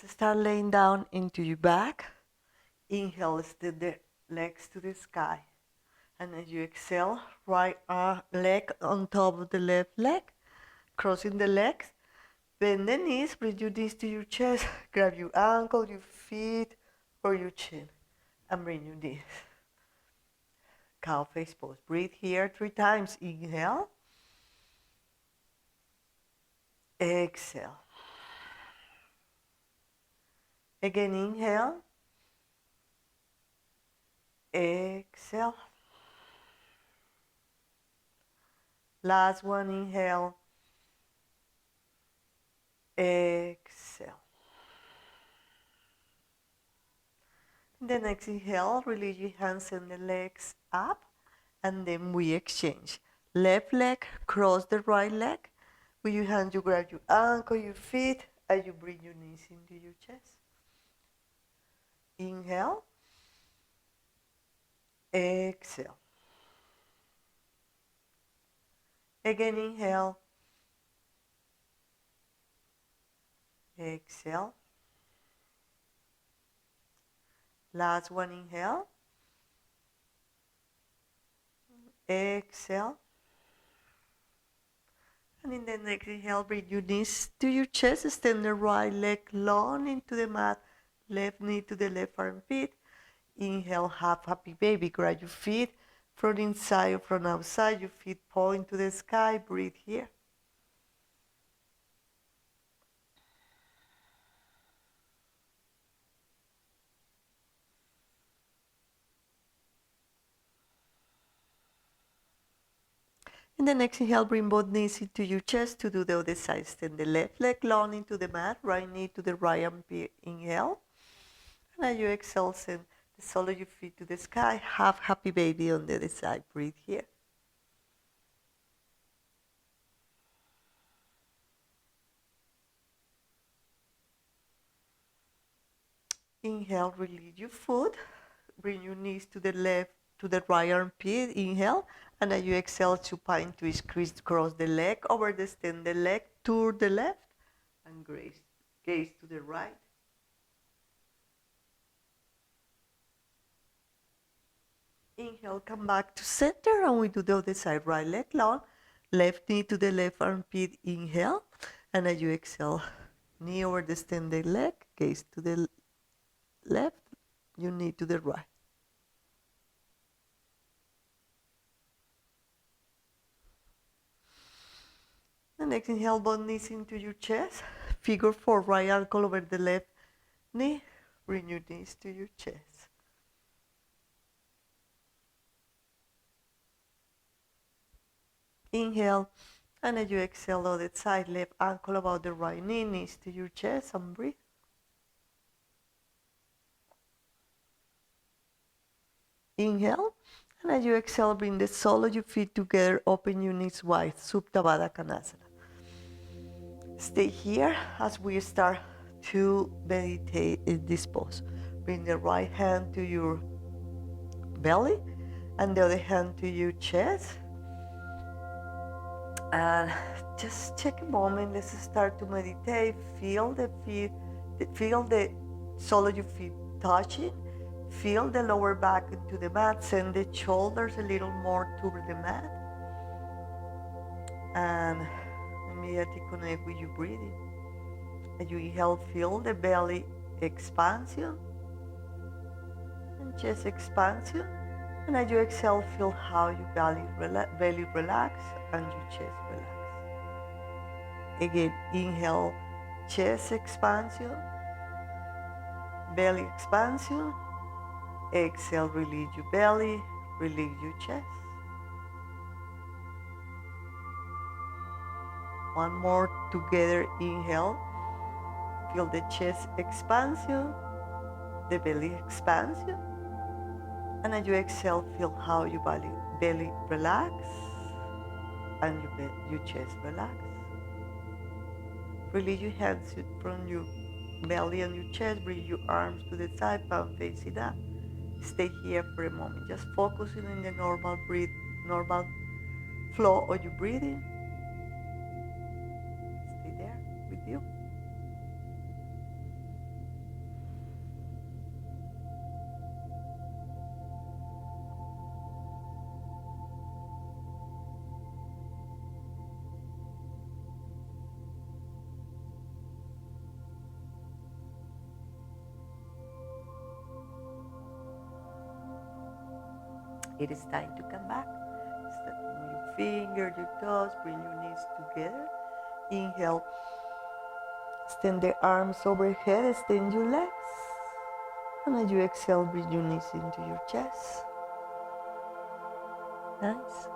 Let's start laying down into your back. Inhale, extend the legs to the sky. And as you exhale, right leg on top of the left leg, crossing the legs. Bend the knees, bring your knees to your chest, grab your ankle, your feet, or your chin, and bring your knees. Cow face pose. Breathe here 3 times. Inhale. Exhale. Again, inhale. Exhale. Last one, inhale. Exhale. Then exhale, release your hands and the legs up, and then we exchange. Left leg, cross the right leg. With your hands, you grab your ankle, your feet, and you bring your knees into your chest. Inhale. Exhale. Again, inhale. Exhale. Last one, inhale. Exhale. And in the next inhale, bring your knees to your chest. Extend the right leg long into the mat. Left knee to the left armpit. Inhale, half happy baby. Grab your feet from inside or from outside. Your feet point to the sky. Breathe here. In the next inhale, bring both knees into your chest to do the other side. Extend the left leg long into the mat. Right knee to the right armpit. Inhale. And as you exhale, send the sole of your feet to the sky. Half happy baby on the other side. Breathe here. Inhale, release your foot. Bring your knees to the left, to the right armpit. Inhale. And as you exhale, supine twist, crisscross the leg, overextend the leg, turn the left, and gaze to the right. Inhale, come back to center, and we do the other side. Right leg long, left knee to the left armpit. Inhale. And as you exhale, knee overextend the leg, gaze to the left, your knee to the right. The next inhale, both knees into your chest. Figure 4, right ankle over the left knee. Bring your knees to your chest. Inhale, and as you exhale, other side, left ankle above the right knee, knees to your chest, and breathe. Inhale, and as you exhale, bring the sole of your feet together, open your knees wide, Supta Baddha Konasana. Stay here as we start to meditate in this pose. Bring the right hand to your belly and the other hand to your chest. And just take a moment. Let's start to meditate. Feel the feet, feel the sole of your feet touching. Feel the lower back into the mat. Send the shoulders a little more toward the mat. And immediately connect with your breathing. As you inhale, feel the belly expansion and chest expansion. And as you exhale, feel how your belly relax and your chest relax. Again, inhale, chest expansion, belly expansion. Exhale, release your belly, release your chest. One more together, inhale. Feel the chest expansion, the belly expansion. And as you exhale, feel how your belly relax and your chest relax. Release your hands from your belly and your chest. Bring your arms to the side, palm facing up. Stay here for a moment, just focusing on the normal flow of your breathing. Stay there with you. It is time to come back. Start with your finger, your toes, bring your knees together. Inhale, extend the arms overhead, extend your legs. And as you exhale, bring your knees into your chest. Nice.